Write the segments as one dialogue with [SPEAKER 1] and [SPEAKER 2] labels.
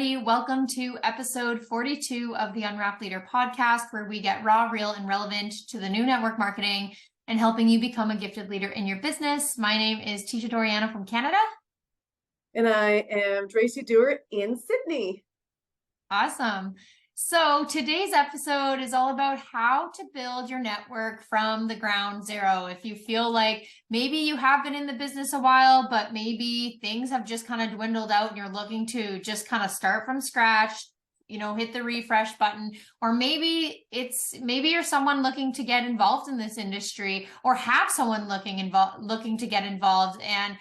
[SPEAKER 1] everybody. Welcome to episode 42 of the Unwrapped Leader Podcast, where we get raw, real, and relevant to the new network marketing and helping you become a gifted leader in your business. My name is Teisha Dorianna from Canada.
[SPEAKER 2] And I am Dracy Dewar in Sydney.
[SPEAKER 1] Awesome. So today's episode is all about how to build your network from the ground zero. If you feel like maybe you have been in the business a while, but maybe things have just kind of dwindled out and you're looking to just kind of start from scratch, hit the refresh button, or maybe you're someone looking to get involved in this industry or have someone looking to get involved and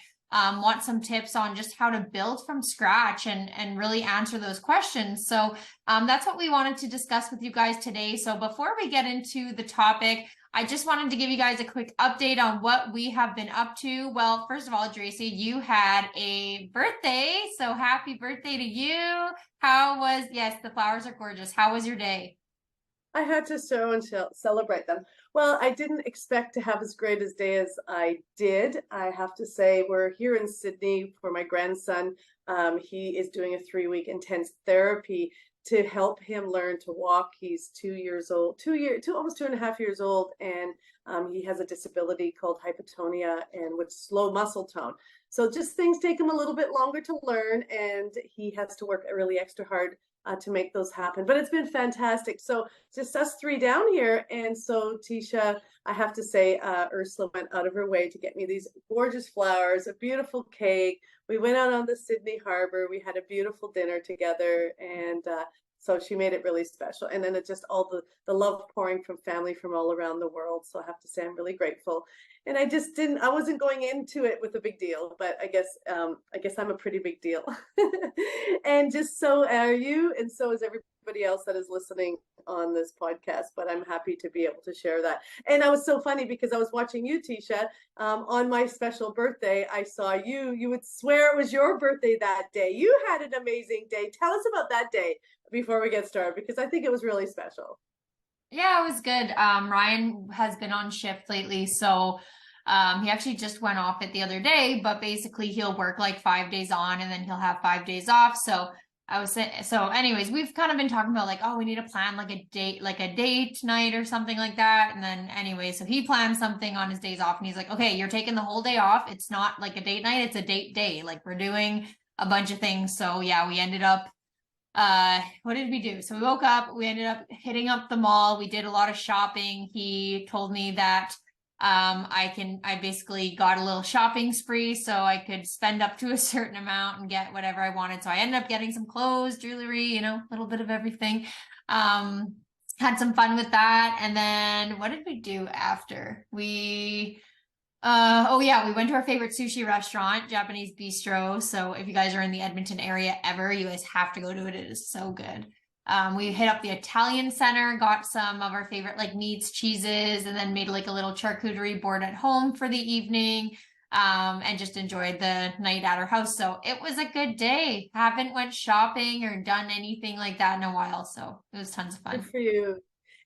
[SPEAKER 1] want some tips on just how to build from scratch and really answer those questions. So that's what we wanted to discuss with you guys today. So before we get into the topic, I just wanted to give you guys a quick update on what we have been up to. Well, first of all, Dracy, you had a birthday. So happy birthday to you. Yes, the flowers are gorgeous. How was your day?
[SPEAKER 2] I had to show and celebrate them. Well, I didn't expect to have as great a day as I did. I have to say, we're here in Sydney for my grandson. He is doing a 3-week intense therapy to help him learn to walk. He's 2 years old, almost 2.5 years old, and he has a disability called hypotonia and with slow muscle tone. So just things take him a little bit longer to learn, and he has to work really extra hard to make those happen. But it's been fantastic. So just us three down here. And so Teisha, I have to say, Ursula went out of her way to get me these gorgeous flowers, a beautiful cake. We went out on the Sydney Harbor. We had a beautiful dinner together. And so she made it really special. And then it just all the love pouring from family from all around the world. So I have to say, I'm really grateful. And I wasn't going into it with a big deal, but I guess I'm a pretty big deal. And just so are you, and so is everybody else that is listening on this podcast, but I'm happy to be able to share that. And I was so funny because I was watching you, Teisha, on my special birthday. I saw you would swear it was your birthday that day. You had an amazing day. Tell us about that day before we get started, because I think it was really special.
[SPEAKER 1] Yeah, it was good. Ryan has been on shift lately, so he actually just went off it the other day, but basically he'll work like 5 days on and then he'll have 5 days off. So anyways, we've kind of been talking about like, oh, we need to plan like a date night or something like that. And then anyway, so he planned something on his days off and he's like, okay, you're taking the whole day off. It's not like a date night, it's a date day. Like we're doing a bunch of things. So yeah, we ended up what did we do? So we woke up, we ended up hitting up the mall. We did a lot of shopping. He told me that I basically got a little shopping spree so I could spend up to a certain amount and get whatever I wanted. So I ended up getting some clothes, jewelry, a little bit of everything. Had some fun with that. And then what did we do after? We went to our favorite sushi restaurant, Japanese Bistro. So if you guys are in the Edmonton area ever, you guys have to go to it. It is so good. We hit up the Italian center, got some of our favorite like meats, cheeses, and then made like a little charcuterie board at home for the evening, and just enjoyed the night at our house. So it was a good day. Haven't went shopping or done anything like that in a while. So it was tons of fun.
[SPEAKER 2] Good for you.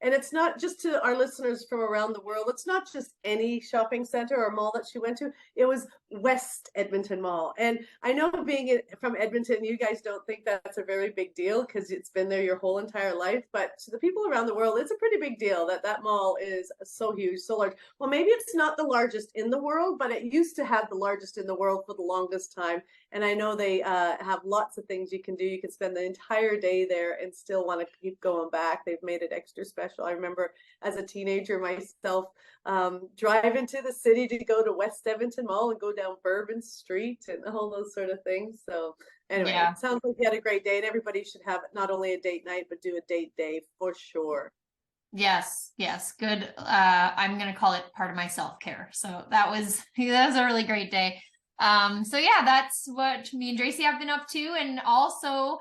[SPEAKER 2] And it's not just to our listeners from around the world. It's not just any shopping center or mall that she went to. It was West Edmonton Mall. And I know being from Edmonton, you guys don't think that's a very big deal because it's been there your whole entire life. But to the people around the world, it's a pretty big deal that mall is so huge, so large. Well, maybe it's not the largest in the world, but it used to have the largest in the world for the longest time. And I know they have lots of things you can do. You can spend the entire day there and still want to keep going back. They've made it extra special. I remember as a teenager myself driving to the city to go to West Edmonton Mall and go down Bourbon Street and all those sort of things. So anyway, yeah. It sounds like you had a great day, and everybody should have not only a date night, but do a date day for sure.
[SPEAKER 1] Yes. Good. I'm going to call it part of my self-care. So that was a really great day. So yeah, that's what me and Dracy have been up to. And also,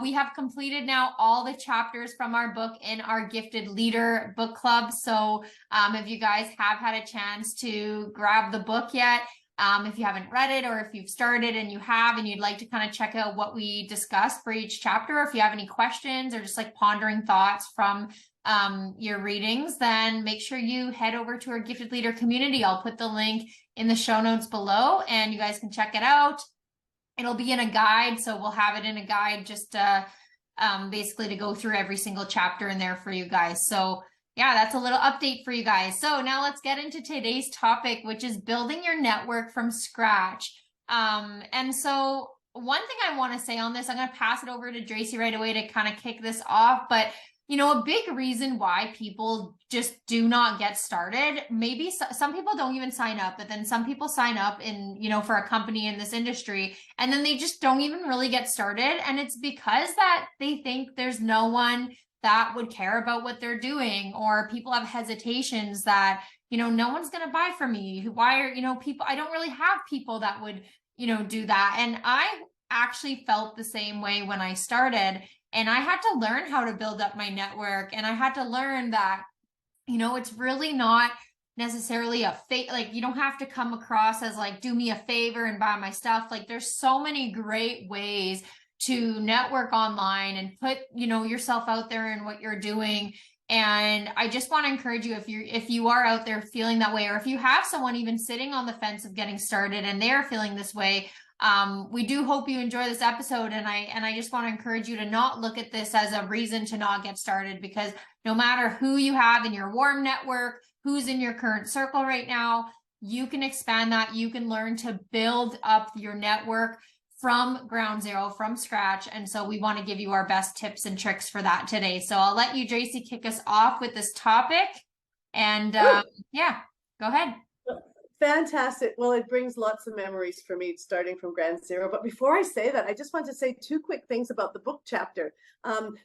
[SPEAKER 1] we have completed now all the chapters from our book in our Gifted Leader book club. So if you guys have had a chance to grab the book yet, if you haven't read it, or if you've started and you have, and you'd like to kind of check out what we discussed for each chapter, or if you have any questions or just like pondering thoughts from your readings, then make sure you head over to our Gifted Leader community. I'll put the link in the show notes below and you guys can check it out. It'll be in a guide. So we'll have it in a guide just basically to go through every single chapter in there for you guys. So yeah, that's a little update for you guys. So now let's get into today's topic, which is building your network from scratch. And so one thing I want to say on this, I'm going to pass it over to Dracy right away to kind of kick this off. But a big reason why people just do not get started, maybe some people don't even sign up, but then some people sign up for a company in this industry, and then they just don't even really get started. And it's because that they think there's no one that would care about what they're doing, or people have hesitations that, no one's going to buy from me. Why are, people, I don't really have people that would, do that. And I actually felt the same way when I started. And I had to learn how to build up my network. And I had to learn that, it's really not necessarily a fake, like, you don't have to come across as like, do me a favor and buy my stuff. Like, there's so many great ways to network online and put, yourself out there and what you're doing. And I just want to encourage you, if you are out there feeling that way, or if you have someone even sitting on the fence of getting started and they're feeling this way, we do hope you enjoy this episode. And I just want to encourage you to not look at this as a reason to not get started, because no matter who you have in your warm network, who's in your current circle right now, you can expand that. You can learn to build up your network from ground zero, from scratch. And so we want to give you our best tips and tricks for that today. So I'll let you, Dracy, kick us off with this topic. And yeah, go ahead.
[SPEAKER 2] Fantastic. Well, it brings lots of memories for me starting from ground zero. But before I say that, I just want to say two quick things about the book chapter.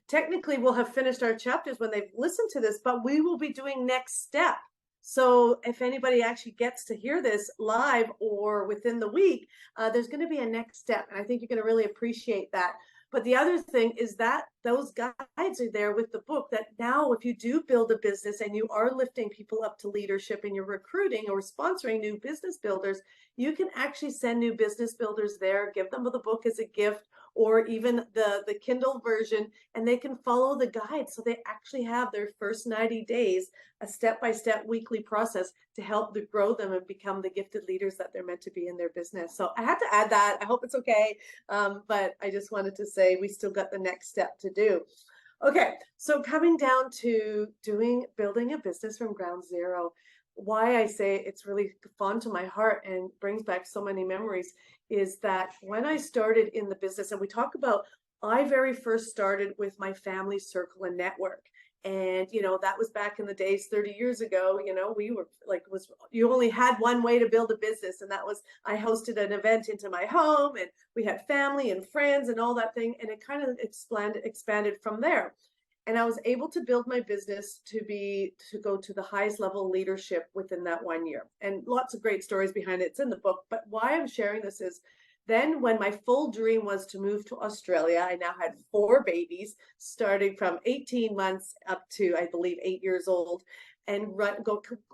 [SPEAKER 2] Technically, we'll have finished our chapters when they've listened to this, but we will be doing next step. So if anybody actually gets to hear this live or within the week, there's going to be a next step. And I think you're going to really appreciate that. But the other thing is that those guides are there with the book, that now if you do build a business and you are lifting people up to leadership and you're recruiting or sponsoring new business builders, you can actually send new business builders there, give them the book as a gift, or even the Kindle version, and they can follow the guide. So they actually have their first 90 days, a step-by-step weekly process to help to grow them and become the gifted leaders that they're meant to be in their business. So I had to add that. I hope it's okay. But I just wanted to say we still got the next step to do. Okay, so coming down to building a business from ground zero, why I say it's really fond to my heart and brings back so many memories is that when I started in the business, and we talk about, I very first started with my family circle and network. And, that was back in the days, 30 years ago, we were like, you only had one way to build a business. And that was, I hosted an event into my home, and we had family and friends and all that thing. And it kind of expanded from there. And I was able to build my business to go to the highest level leadership within that 1 year. And lots of great stories behind it. It's in the book. But why I'm sharing this is, then when my full dream was to move to Australia, I now had 4 babies, starting from 18 months up to, I believe, 8 years old, and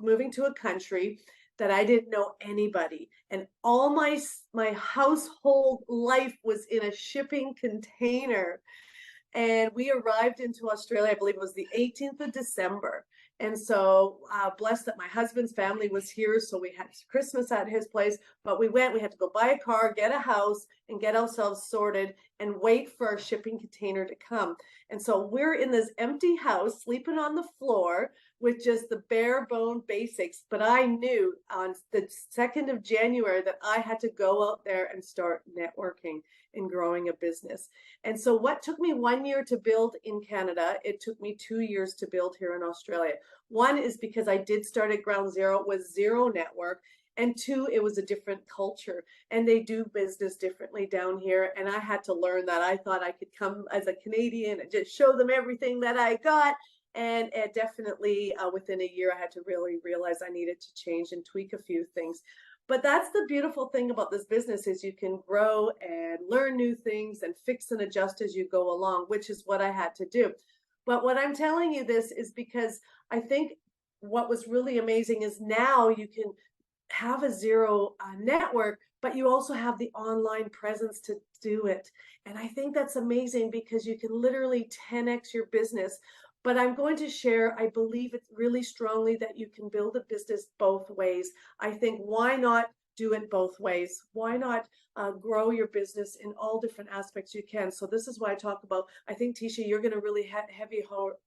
[SPEAKER 2] moving to a country that I didn't know anybody. And all my household life was in a shipping container. And we arrived into Australia, I believe it was the 18th of December. And so blessed that my husband's family was here. So we had Christmas at his place, but we had to go buy a car, get a house, and get ourselves sorted and wait for our shipping container to come. And so we're in this empty house, sleeping on the floor with just the bare bone basics. But I knew on the 2nd of January that I had to go out there and start networking and growing a business. And so what took me 1 year to build in Canada, it took me 2 years to build here in Australia. One is because I did start at ground zero with zero network. And 2, it was a different culture, and they do business differently down here. And I had to learn that. I thought I could come as a Canadian and just show them everything that I got. And definitely within a year, I had to really realize I needed to change and tweak a few things. But that's the beautiful thing about this business, is you can grow and learn new things and fix and adjust as you go along, which is what I had to do. But what I'm telling you this is because I think what was really amazing is now you can have a zero network, but you also have the online presence to do it. And I think that's amazing because you can literally 10x your business. But I'm going to share, I believe it's really strongly that you can build a business both ways. I think, why not do it both ways? Why not grow your business in all different aspects you can? So this is why I talk about, I think, Teisha, you're going to really heavy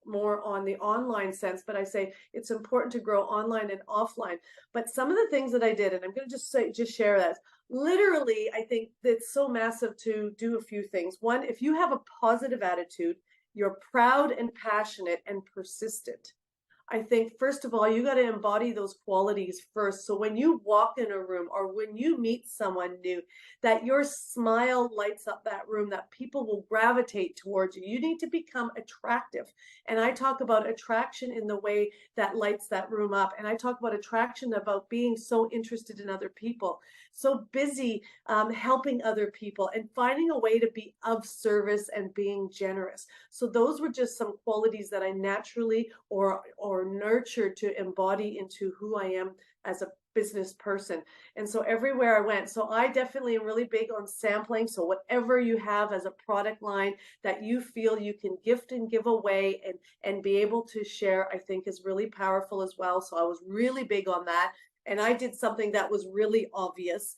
[SPEAKER 2] more on the online sense, but I say it's important to grow online and offline. But some of the things that I did, and I'm going to just share that. Literally, I think it's so massive to do a few things. One, if you have a positive attitude, you're proud and passionate and persistent. I think, first of all, you got to embody those qualities first. So when you walk in a room or when you meet someone new, that your smile lights up that room, that people will gravitate towards you. You need to become attractive. And I talk about attraction in the way that lights that room up. And I talk about attraction about being so interested in other people, so busy helping other people and finding a way to be of service and being generous. So those were just some qualities that I naturally or nurtured to embody into who I am as a business person. And so everywhere I went, so I definitely am really big on sampling. So whatever you have as a product line that you feel you can gift and give away and be able to share, I think is really powerful as well. So I was really big on that. And I did something that was really obvious.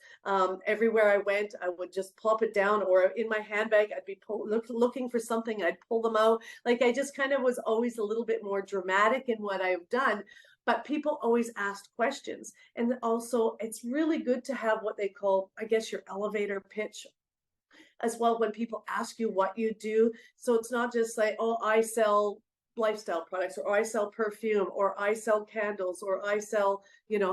[SPEAKER 2] Everywhere I went, I would just plop it down, or in my handbag, I'd be looking for something, I'd pull them out. Like I just kind of was always a little bit more dramatic in what I've done. But people always asked questions. And also, it's really good to have what they call, I guess, your elevator pitch as well when people ask you what you do. So it's not just like, oh, I sell lifestyle products, or I sell perfume, or I sell candles, or I sell,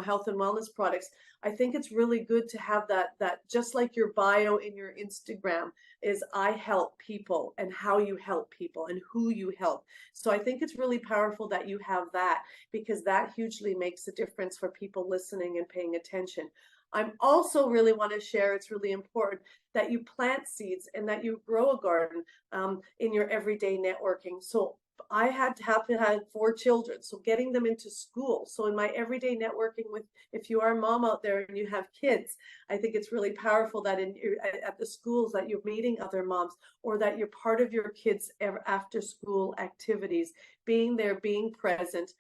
[SPEAKER 2] health and wellness products. I think it's really good to have that just like your bio in your Instagram is I help people, and how you help people and who you help. So I think it's really powerful that you have that, because that hugely makes a difference for people listening and paying attention. I'm also really want to share, it's really important that you plant seeds and that you grow a garden in your everyday networking. So I had to have 4 children, so getting them into school. So in my everyday networking with, if you are a mom out there and you have kids, I think it's really powerful that at the schools that you're meeting other moms, or that you're part of your kids' after school activities, being there, being present,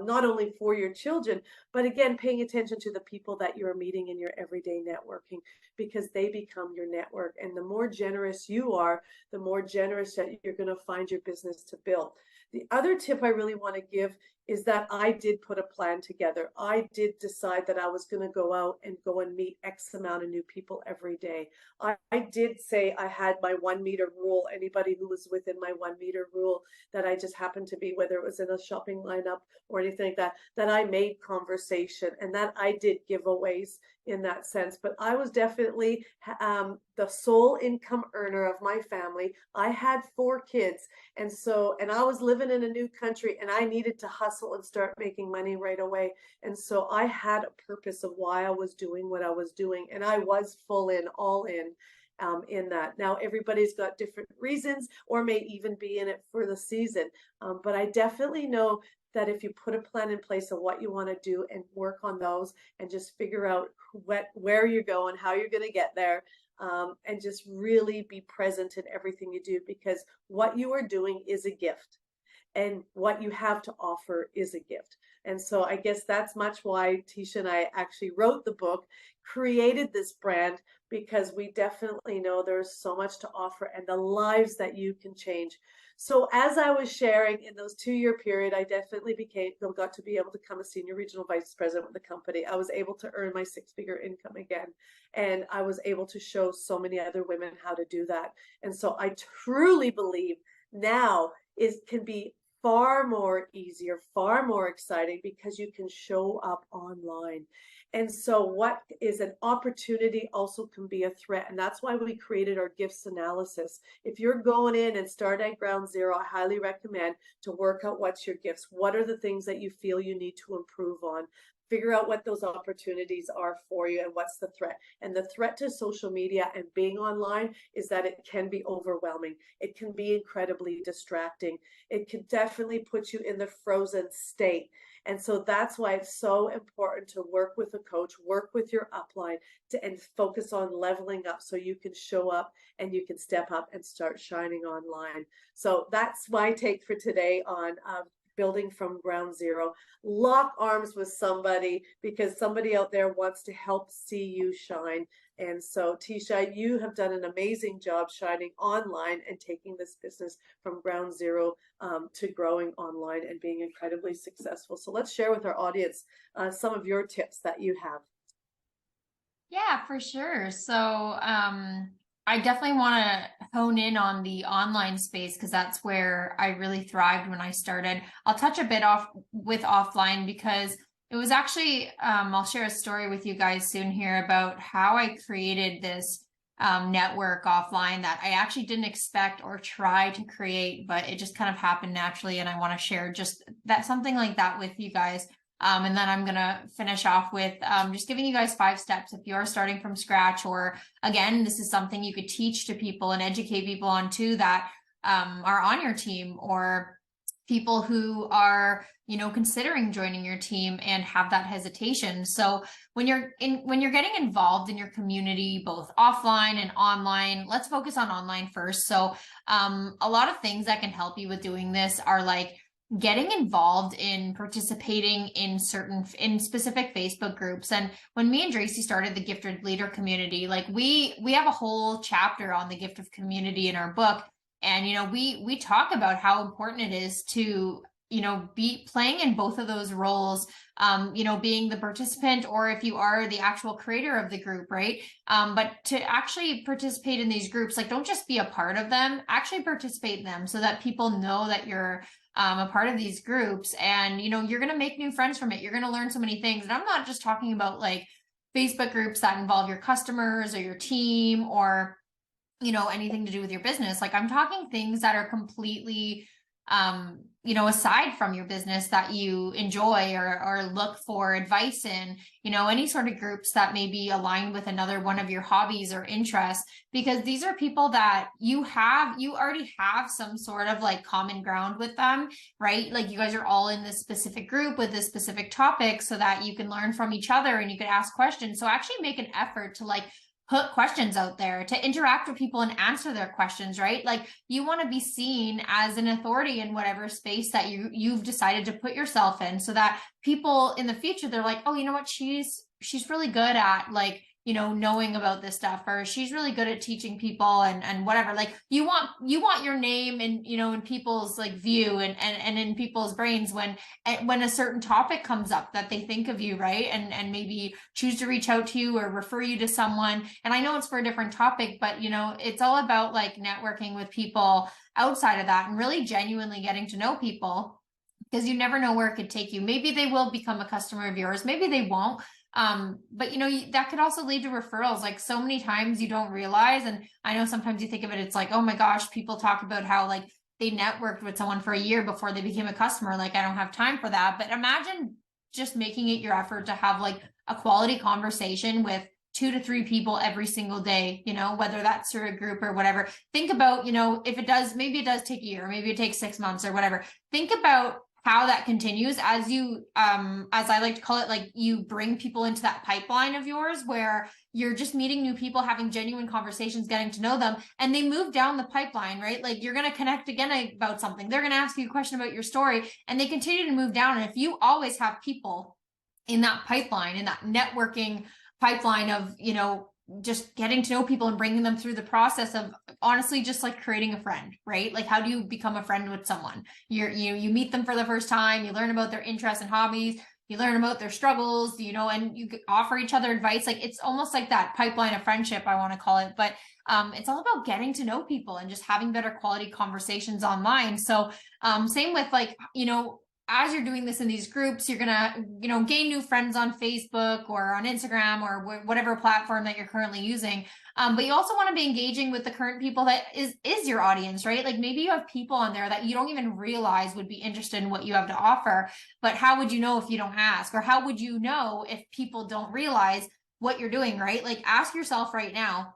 [SPEAKER 2] not only for your children, but again, paying attention to the people that you're meeting in your everyday networking, because they become your network. And the more generous you are, the more generous that you're going to find your business to build. The other tip I really want to give is that I did put a plan together. I did decide that I was going to go out and meet X amount of new people every day. I did say I had my 1 meter rule. Anybody who was within my 1 meter rule, that I just happened to be, whether it was in a shopping lineup or anything like that, that I made conversation, and that I did giveaways in that sense. But I was definitely the sole income earner of my family. I had 4 kids. And I was living in a new country, and I needed to hustle and start making money right away. And so I had a purpose of why I was doing what I was doing. And I was all in that. Now, everybody's got different reasons, or may even be in it for the season. But I definitely know that if you put a plan in place of what you want to do and work on those, and just figure out where you're going, how you're going to get there, and just really be present in everything you do, because what you are doing is a gift, and what you have to offer is a gift. And so I guess that's much why Teisha and I actually wrote the book, created this brand, because we definitely know there's so much to offer and the lives that you can change. So as I was sharing in those 2-year period, I definitely got to be able to become a senior regional vice president with the company. I was able to earn my 6-figure income again. And I was able to show so many other women how to do that. And so I truly believe now it can be far more easier, far more exciting, because you can show up online. And so what is an opportunity also can be a threat. And that's why we created our gifts analysis. If you're going in and start at ground zero, I highly recommend to work out what's your gifts. What are the things that you feel you need to improve on? Figure out what those opportunities are for you and what's the threat. And the threat to social media and being online is that it can be overwhelming. It can be incredibly distracting. It can definitely put you in the frozen state. And so that's why it's so important to work with a coach, work with your upline, and focus on leveling up so you can show up and you can step up and start shining online. So that's my take for today on building from ground zero. Lock arms with somebody, because somebody out there wants to help see you shine. And so, Teisha, you have done an amazing job shining online and taking this business from ground zero to growing online and being incredibly successful. So let's share with our audience some of your tips that you have.
[SPEAKER 1] Yeah, for sure. So I definitely want to hone in on the online space because that's where I really thrived when I started. I'll touch a bit off with offline because it was actually, I'll share a story with you guys soon here about how I created this network offline that I actually didn't expect or try to create, but it just kind of happened naturally. And I want to share just that, something like that with you guys. And then I'm going to finish off with just giving you guys 5 steps if you're starting from scratch, or again, this is something you could teach to people and educate people on too that are on your team, or people who are, you know, considering joining your team and have that hesitation. So when you're getting involved in your community, both offline and online, let's focus on online first. So a lot of things that can help you with doing this are like getting involved in participating in specific Facebook groups. And when me and Dracy started the Gifted Leader community, like we have a whole chapter on the gift of community in our book. And, you know, we talk about how important it is to, you know, be playing in both of those roles, you know, being the participant, or if you are the actual creator of the group, right? But to actually participate in these groups, like don't just be a part of them, actually participate in them so that people know that you're a part of these groups. And, you know, you're going to make new friends from it. You're going to learn so many things. And I'm not just talking about like Facebook groups that involve your customers or your team or, you know, anything to do with your business. Like I'm talking things that are completely, you know, aside from your business that you enjoy or look for advice in, you know, any sort of groups that may be aligned with another one of your hobbies or interests, because these are people that you already have some sort of like common ground with them, right? Like you guys are all in this specific group with this specific topic so that you can learn from each other and you can ask questions. So actually make an effort to like put questions out there, to interact with people and answer their questions, right? Like you want to be seen as an authority in whatever space that you've decided to put yourself in, so that people in the future, they're like, oh, you know what, she's really good at like, you know, knowing about this stuff, or she's really good at teaching people and whatever. Like you want your name and, you know, in people's like view and in people's brains when a certain topic comes up that they think of you, right? And maybe choose to reach out to you or refer you to someone. And I know it's for a different topic, but you know, it's all about like networking with people outside of that and really genuinely getting to know people, because you never know where it could take you. Maybe they will become a customer of yours, maybe they won't. But you know, that could also lead to referrals. Like so many times you don't realize, and I know sometimes you think of it, it's like, oh my gosh, people talk about how like they networked with someone for a year before they became a customer. Like I don't have time for that. But imagine just making it your effort to have like a quality conversation with 2 to 3 people every single day, you know, whether that's through a group or whatever. Think about, you know, if it does, maybe it does take a year, maybe it takes 6 months or whatever. Think about how that continues as you, as I like to call it, like you bring people into that pipeline of yours where you're just meeting new people, having genuine conversations, getting to know them, and they move down the pipeline, right? Like you're going to connect again about something. They're going to ask you a question about your story and they continue to move down. And if you always have people in that pipeline, in that networking pipeline of, you know, just getting to know people and bringing them through the process of honestly just like creating a friend, right? Like how do you become a friend with someone? You meet them for the first time, you learn about their interests and hobbies, you learn about their struggles, you know, and you offer each other advice. Like it's almost like that pipeline of friendship, I want to call it. But it's all about getting to know people and just having better quality conversations online. So same with like, you know, as you're doing this in these groups, you're going to, you know, gain new friends on Facebook or on Instagram or whatever platform that you're currently using. But you also want to be engaging with the current people that is your audience, right? Like maybe you have people on there that you don't even realize would be interested in what you have to offer, but how would you know if you don't ask? Or how would you know if people don't realize what you're doing, right? Like ask yourself right now,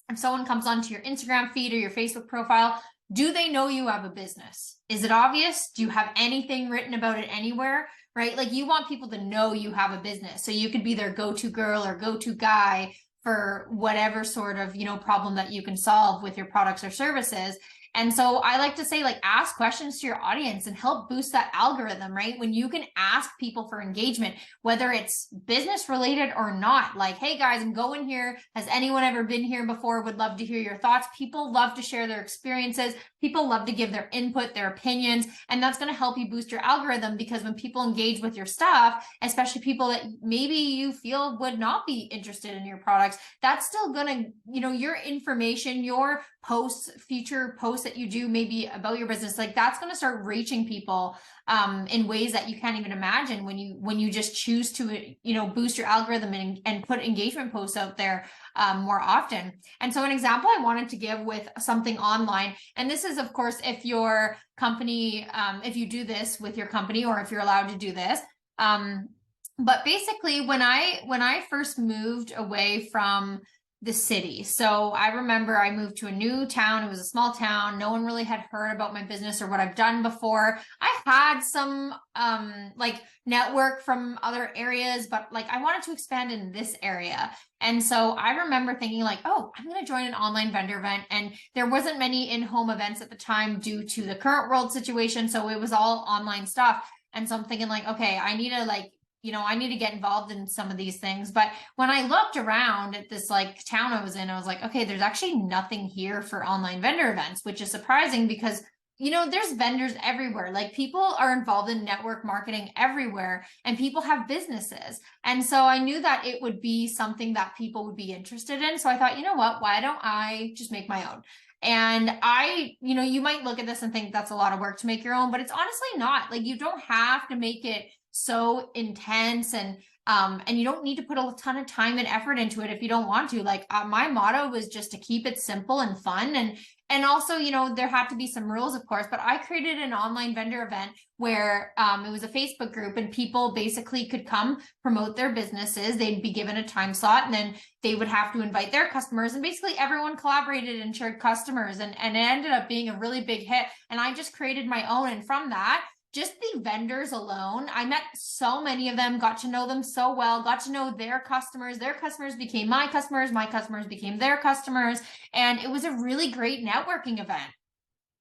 [SPEAKER 1] if someone comes onto your Instagram feed or your Facebook profile, do they know you have a business? Is it obvious? Do you have anything written about it anywhere? Right? Like you want people to know you have a business. So you could be their go-to girl or go-to guy for whatever sort of, you know, problem that you can solve with your products or services. And so I like to say, like, ask questions to your audience and help boost that algorithm, right? When you can ask people for engagement, whether it's business related or not, like, hey guys, I'm going here. Has anyone ever been here before? Would love to hear your thoughts. People love to share their experiences. People love to give their input, their opinions, and that's going to help you boost your algorithm, because when people engage with your stuff, especially people that maybe you feel would not be interested in your products, that's still going to, your information, your posts, future posts that you do maybe about your business, like that's going to start reaching people in ways that you can't even imagine when you just choose to, boost your algorithm and put engagement posts out there more often. And so an example I wanted to give with something online, and this is, of course, if your company, if you do this with your company, or if you're allowed to do this. But basically when I first moved away from the city. So I remember I moved to a new town. It was a small town. No one really had heard about my business or what I've done before. I had some like network from other areas, but like I wanted to expand in this area. And so I remember thinking like, oh, I'm going to join an online vendor event. And there wasn't many in-home events at the time due to the current world situation. So it was all online stuff. And so I'm thinking like, okay, I need to get involved in some of these things. But when I looked around at this like town I was in, I was like, okay, there's actually nothing here for online vendor events, which is surprising because, there's vendors everywhere. Like people are involved in network marketing everywhere, and people have businesses. And so I knew that it would be something that people would be interested in. So I thought, you know what, why don't I just make my own? And you might look at this and think that's a lot of work to make your own, but it's honestly not. Like you don't have to make it so intense, and you don't need to put a ton of time and effort into it if you don't want to. Like my motto was just to keep it simple and fun, and also, there had to be some rules, of course, but I created an online vendor event where it was a Facebook group, and people basically could come promote their businesses. They'd be given a time slot, and then they would have to invite their customers, and basically everyone collaborated and shared customers, and it ended up being a really big hit. And I just created my own, and from that, just the vendors alone, I met so many of them, got to know them so well, got to know their customers became my customers became their customers, and it was a really great networking event.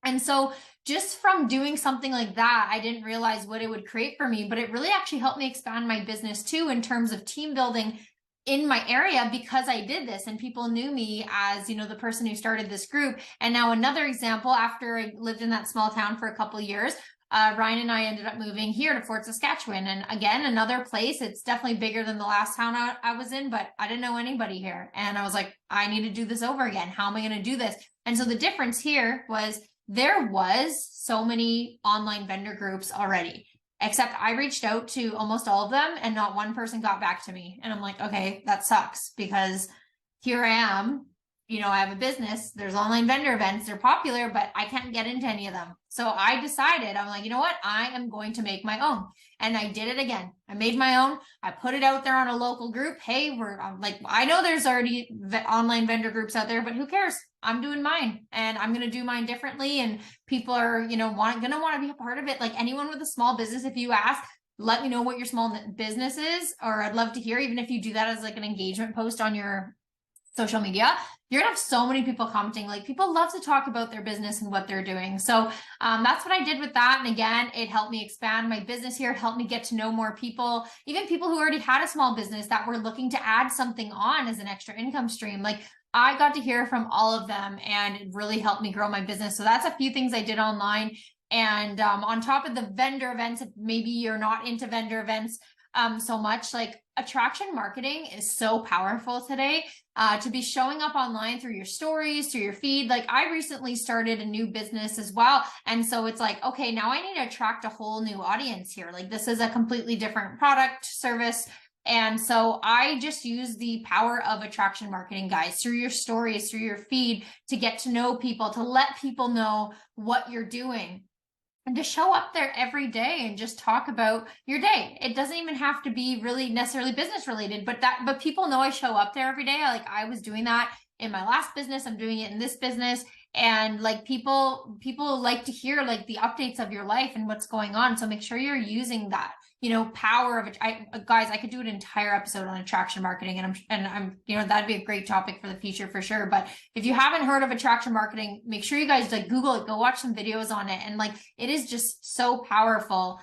[SPEAKER 1] And so just from doing something like that, I didn't realize what it would create for me, but it really actually helped me expand my business too, in terms of team building in my area, because I did this and people knew me as, the person who started this group. And now another example, after I lived in that small town for a couple of years, Ryan and I ended up moving here to Fort Saskatchewan. And again, another place, it's definitely bigger than the last town I was in, but I didn't know anybody here. And I was like, I need to do this over again. How am I going to do this? And so the difference here was there was so many online vendor groups already, except I reached out to almost all of them and not one person got back to me. And I'm like, okay, that sucks, because here I am. I have a business, there's online vendor events, they're popular, but I can't get into any of them. So I decided, I'm like, you know what? I am going to make my own. And I did it again. I made my own. I put it out there on a local group. Hey, I know there's already online vendor groups out there, but who cares? I'm doing mine, and I'm going to do mine differently. And people are, going to want to be a part of it. Like anyone with a small business, if you ask, let me know what your small business is, or I'd love to hear, even if you do that as like an engagement post on your social media, you're gonna have so many people commenting. Like people love to talk about their business and what they're doing. So that's what I did with that. And again, it helped me expand my business here. It helped me get to know more people, even people who already had a small business that were looking to add something on as an extra income stream. Like I got to hear from all of them, and it really helped me grow my business. So that's a few things I did online. And on top of the vendor events, if maybe you're not into vendor events so much, like attraction marketing is so powerful today. To be showing up online through your stories, through your feed. Like I recently started a new business as well. And so it's like, okay, now I need to attract a whole new audience here. Like this is a completely different product, service. And so I just use the power of attraction marketing, guys, through your stories, through your feed, to get to know people, to let people know what you're doing, and to show up there every day and just talk about your day. It doesn't even have to be really necessarily business related, but people know I show up there every day. Like I was doing that in my last business. I'm doing it in this business. And like people like to hear like the updates of your life and what's going on. So make sure you're using that, power of it. Guys, I could do an entire episode on attraction marketing, and I'm, that'd be a great topic for the future for sure. But if you haven't heard of attraction marketing, make sure you guys like Google it, go watch some videos on it. And like, it is just so powerful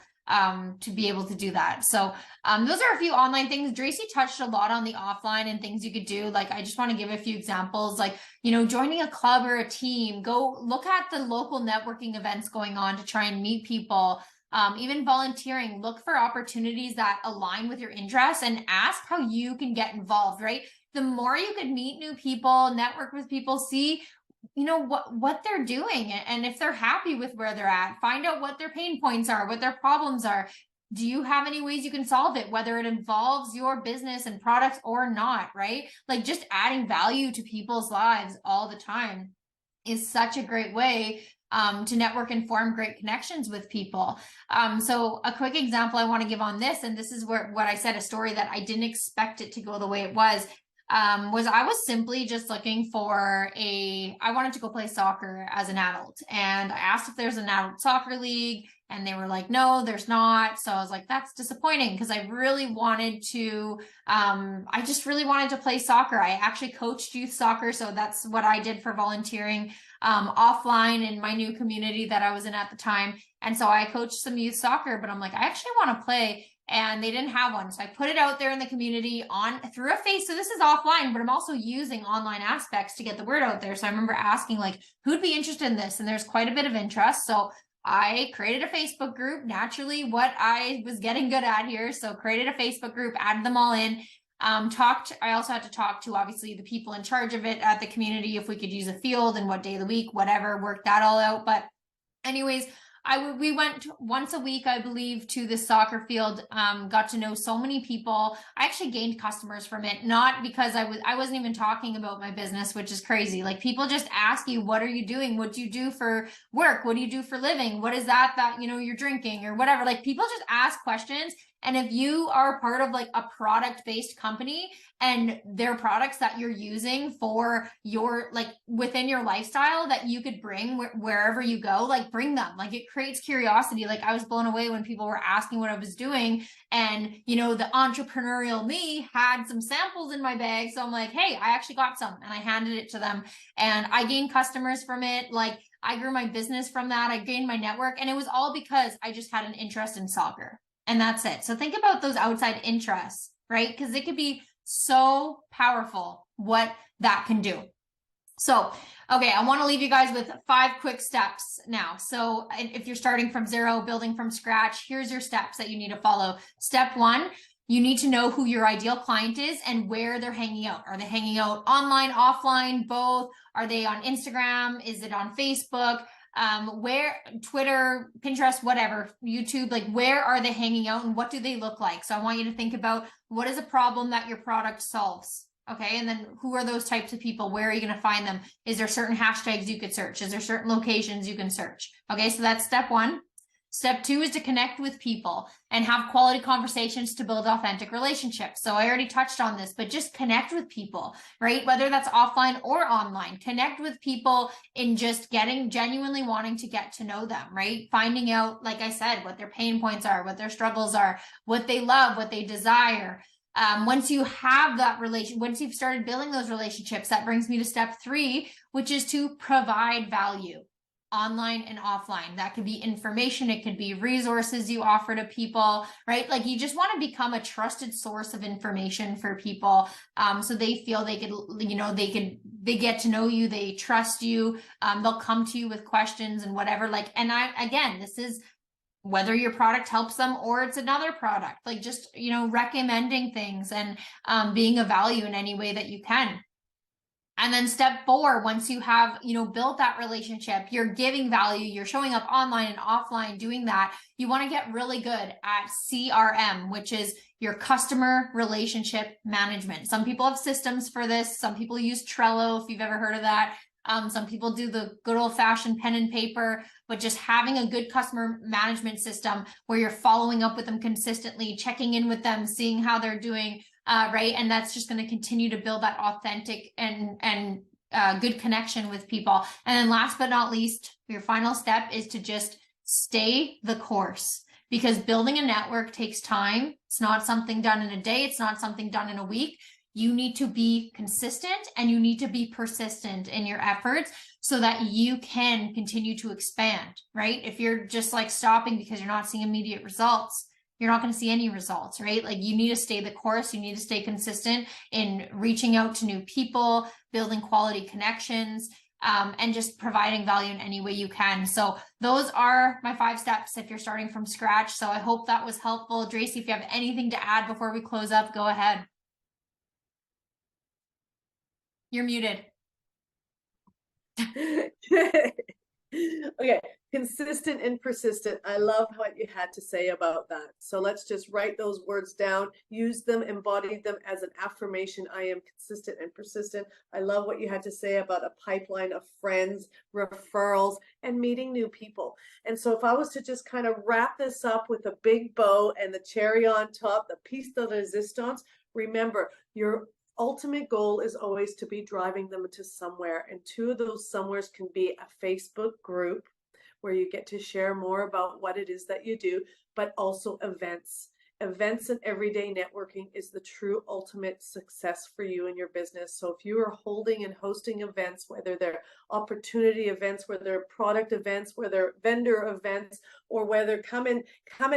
[SPEAKER 1] to be able to do that. So those are a few online things. Dracy touched a lot on the offline and things you could do. Like, I just want to give a few examples, like, joining a club or a team. Go look at the local networking events going on to try and meet people. Even volunteering, look for opportunities that align with your interests and ask how you can get involved, right? The more you could meet new people, network with people, see what they're doing, and if they're happy with where they're at, find out what their pain points are, what their problems are. Do you have any ways you can solve it, whether it involves your business and products or not, right? Like, just adding value to people's lives all the time is such a great way to network and form great connections with people. So a quick example I want to give on this, and this is what I said, a story that I didn't expect it to go the way it was I was simply just looking for I wanted to go play soccer as an adult. And I asked if there's an adult soccer league, and they were like, no, there's not. So I was like, that's disappointing, because I really wanted to, I just really wanted to play soccer. I actually coached youth soccer. So that's what I did for volunteering offline in my new community that I was in at the time. And so I coached some youth soccer, but I'm like, I actually want to play. And they didn't have one. So I put it out there in the community through a face. So this is offline, but I'm also using online aspects to get the word out there. So I remember asking like, who'd be interested in this? And there's quite a bit of interest. So I created a Facebook group, naturally what I was getting good at here. So created a Facebook group, added them all in, I also had to talk to obviously the people in charge of it at the community, if we could use a field and what day of the week, whatever, worked that all out. But anyways, we went once a week, I believe, to the soccer field, got to know so many people. I actually gained customers from it, not because I wasn't even talking about my business, which is crazy. Like, people just ask you, what are you doing? What do you do for work? What do you do for living? What is that you're drinking or whatever? Like, people just ask questions. And if you are part of like a product-based company and their products that you're using for your, like, within your lifestyle that you could bring wherever you go, like, bring them. Like, it creates curiosity. Like, I was blown away when people were asking what I was doing, and the entrepreneurial me had some samples in my bag. So I'm like, hey, I actually got some, and I handed it to them, and I gained customers from it. Like, I grew my business from that. I gained my network, and it was all because I just had an interest in soccer. And that's it. So think about those outside interests, right? Because it could be so powerful what that can do. So, okay, I want to leave you guys with 5 quick steps now. So if you're starting from zero, building from scratch, here's your steps that you need to follow. Step 1, you need to know who your ideal client is and where they're hanging out. Are they hanging out online, offline, both? Are they on Instagram? Is it on Facebook? Where, Twitter, Pinterest, whatever, YouTube, like, where are they hanging out and what do they look like? So I want you to think about, what is a problem that your product solves? Okay. And then who are those types of people? Where are you going to find them? Is there certain hashtags you could search? Is there certain locations you can search? Okay. So that's step 1. Step 2 is to connect with people and have quality conversations to build authentic relationships. So I already touched on this, but just connect with people, right? Whether that's offline or online, connect with people in just genuinely wanting to get to know them, right? Finding out, like I said, what their pain points are, what their struggles are, what they love, what they desire. Once you have that once you've started building those relationships, that brings me to step 3, which is to provide value. Online and offline. That could be information, it could be resources you offer to people, right? Like, you just want to become a trusted source of information for people, so they feel they could, they get to know you, they trust you, they'll come to you with questions and whatever. Like, and again, this is whether your product helps them or it's another product, like, just recommending things and being of value in any way that you can. And then step 4, once you have, built that relationship, you're giving value, you're showing up online and offline doing that, you want to get really good at CRM, which is your customer relationship management. Some people have systems for this. Some people use Trello, if you've ever heard of that. Some people do the good old fashioned pen and paper, but just having a good customer management system where you're following up with them consistently, checking in with them, seeing how they're doing, right? And that's just going to continue to build that authentic and good connection with people. And then last but not least, your final step is to just stay the course, because building a network takes time. It's not something done in a day. It's not something done in a week. You need to be consistent and you need to be persistent in your efforts so that you can continue to expand, right? If you're just like stopping because you're not seeing immediate results, you're not going to see any results, right? Like you need to stay the course. You need to stay consistent in reaching out to new people, building quality connections, and just providing value in any way you can. So those are my 5 steps if you're starting from scratch. So I hope that was helpful. Dracy, if you have anything to add before we close up, go ahead. You're muted.
[SPEAKER 2] Okay, consistent and persistent. I love what you had to say about that. So let's just write those words down, use them, embody them as an affirmation. I am consistent and persistent. I love what you had to say about a pipeline of friends, referrals, and meeting new people. And so if I was to just kind of wrap this up with a big bow and the cherry on top, the piece de resistance, remember, your ultimate goal is always to be driving them to somewhere. And 2 of those somewheres can be a Facebook group where you get to share more about what it is that you do, but also events. Events and everyday networking is the true ultimate success for you and your business. So if you are holding and hosting events, whether they're opportunity events, whether they're product events, whether they're vendor events, or whether come and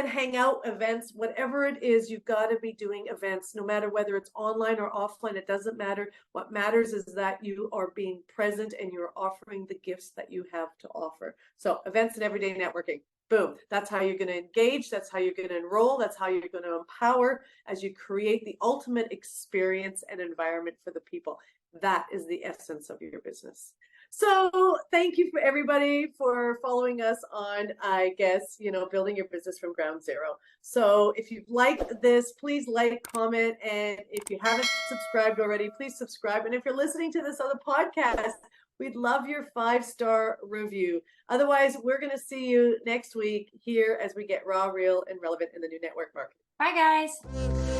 [SPEAKER 2] hang out events, whatever it is, you've got to be doing events, no matter whether it's online or offline. It doesn't matter. What matters is that you are being present and you're offering the gifts that you have to offer. So events and everyday networking. Boom. That's how you're going to engage. That's how you're going to enroll. That's how you're going to empower as you create the ultimate experience and environment for the people. That is the essence of your business. So thank you for everybody for following us on, I guess, building your business from ground zero. So if you've liked this, please like, comment, and if you haven't subscribed already, please subscribe. And if you're listening to this other podcast, we'd love your 5-star review. Otherwise, we're going to see you next week here as we get raw, real, and relevant in the new network market.
[SPEAKER 1] Bye, guys.